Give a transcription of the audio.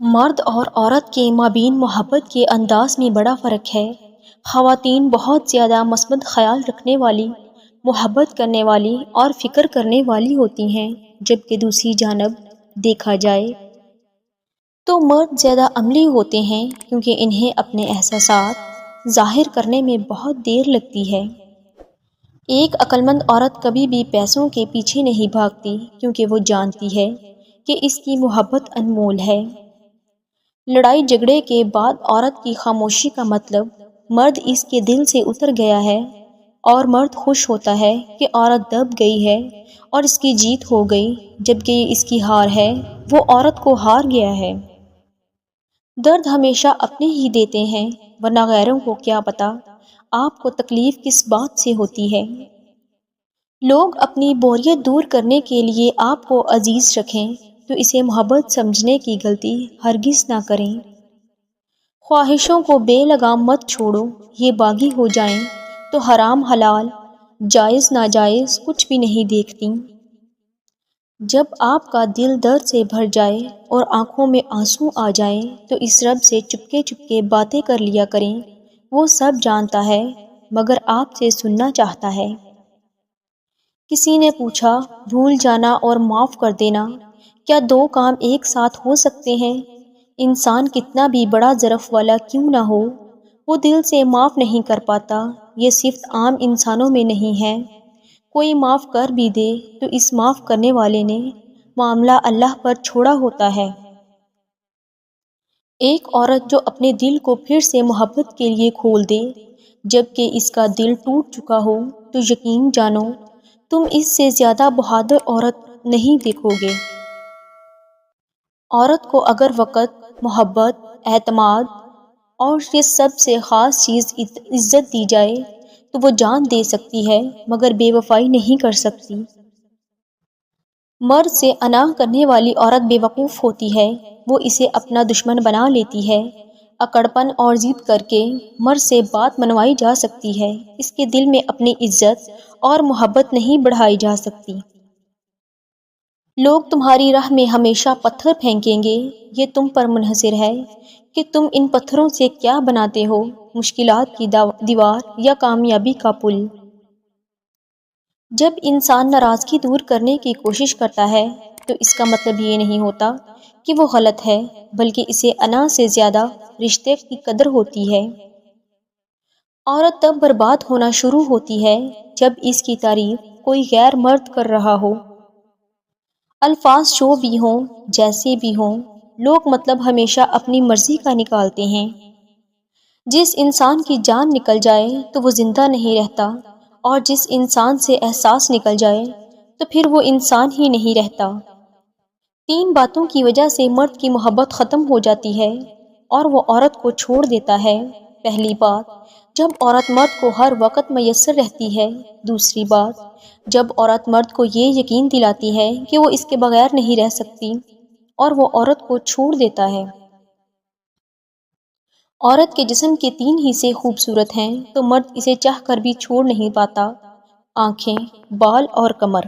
مرد اور عورت کے مابین محبت کے انداز میں بڑا فرق ہے۔ خواتین بہت زیادہ مثبت خیال رکھنے والی، محبت کرنے والی اور فکر کرنے والی ہوتی ہیں، جبکہ دوسری جانب دیکھا جائے تو مرد زیادہ عملی ہوتے ہیں، کیونکہ انہیں اپنے احساسات ظاہر کرنے میں بہت دیر لگتی ہے۔ ایک عقلمند عورت کبھی بھی پیسوں کے پیچھے نہیں بھاگتی، کیونکہ وہ جانتی ہے کہ اس کی محبت انمول ہے۔ لڑائی جھگڑے کے بعد عورت کی خاموشی کا مطلب مرد اس کے دل سے اتر گیا ہے، اور مرد خوش ہوتا ہے کہ عورت دب گئی ہے اور اس کی جیت ہو گئی، جبکہ یہ اس کی ہار ہے، وہ عورت کو ہار گیا ہے۔ درد ہمیشہ اپنے ہی دیتے ہیں، ورنہ غیروں کو کیا پتا آپ کو تکلیف کس بات سے ہوتی ہے۔ لوگ اپنی بوریت دور کرنے کے لیے آپ کو عزیز رکھیں تو اسے محبت سمجھنے کی غلطی ہرگز نہ کریں۔ خواہشوں کو بے لگام مت چھوڑو، یہ باغی ہو جائیں تو حرام حلال، جائز ناجائز کچھ بھی نہیں دیکھتی۔ جب آپ کا دل درد سے بھر جائے اور آنکھوں میں آنسو آ جائیں تو اس رب سے چپکے چپکے باتیں کر لیا کریں، وہ سب جانتا ہے مگر آپ سے سننا چاہتا ہے۔ کسی نے پوچھا، بھول جانا اور معاف کر دینا کیا دو کام ایک ساتھ ہو سکتے ہیں؟ انسان کتنا بھی بڑا ظرف والا کیوں نہ ہو، وہ دل سے معاف نہیں کر پاتا۔ یہ صفت عام انسانوں میں نہیں ہے۔ کوئی معاف کر بھی دے تو اس معاف کرنے والے نے معاملہ اللہ پر چھوڑا ہوتا ہے۔ ایک عورت جو اپنے دل کو پھر سے محبت کے لیے کھول دے جبکہ اس کا دل ٹوٹ چکا ہو، تو یقین جانو تم اس سے زیادہ بہادر عورت نہیں دیکھو گے۔ عورت کو اگر وقت، محبت، اعتماد اور یہ سب سے خاص چیز عزت دی جائے تو وہ جان دے سکتی ہے، مگر بے وفائی نہیں کر سکتی۔ مرد سے انا کرنے والی عورت بے وقوف ہوتی ہے، وہ اسے اپنا دشمن بنا لیتی ہے۔ اکڑپن اور ضد کر کے مرد سے بات منوائی جا سکتی ہے، اس کے دل میں اپنی عزت اور محبت نہیں بڑھائی جا سکتی۔ لوگ تمہاری راہ میں ہمیشہ پتھر پھینکیں گے، یہ تم پر منحصر ہے کہ تم ان پتھروں سے کیا بناتے ہو، مشکلات کی دیوار یا کامیابی کا پل۔ جب انسان ناراضگی دور کرنے کی کوشش کرتا ہے تو اس کا مطلب یہ نہیں ہوتا کہ وہ غلط ہے، بلکہ اسے انا سے زیادہ رشتے کی قدر ہوتی ہے۔ عورت تب برباد ہونا شروع ہوتی ہے جب اس کی تعریف کوئی غیر مرد کر رہا ہو۔ الفاظ جو بھی ہوں، جیسے بھی ہوں، لوگ مطلب ہمیشہ اپنی مرضی کا نکالتے ہیں۔ جس انسان کی جان نکل جائے تو وہ زندہ نہیں رہتا، اور جس انسان سے احساس نکل جائے تو پھر وہ انسان ہی نہیں رہتا۔ تین باتوں کی وجہ سے مرد کی محبت ختم ہو جاتی ہے اور وہ عورت کو چھوڑ دیتا ہے۔ پہلی بات، جب عورت مرد کو ہر وقت میسر رہتی ہے۔ دوسری بات، جب عورت مرد کو یہ یقین دلاتی ہے کہ وہ اس کے بغیر نہیں رہ سکتی اور وہ عورت کو چھوڑ دیتا ہے۔ عورت کے جسم کے تین حصے خوبصورت ہیں تو مرد اسے چاہ کر بھی چھوڑ نہیں پاتا: آنکھیں، بال اور کمر۔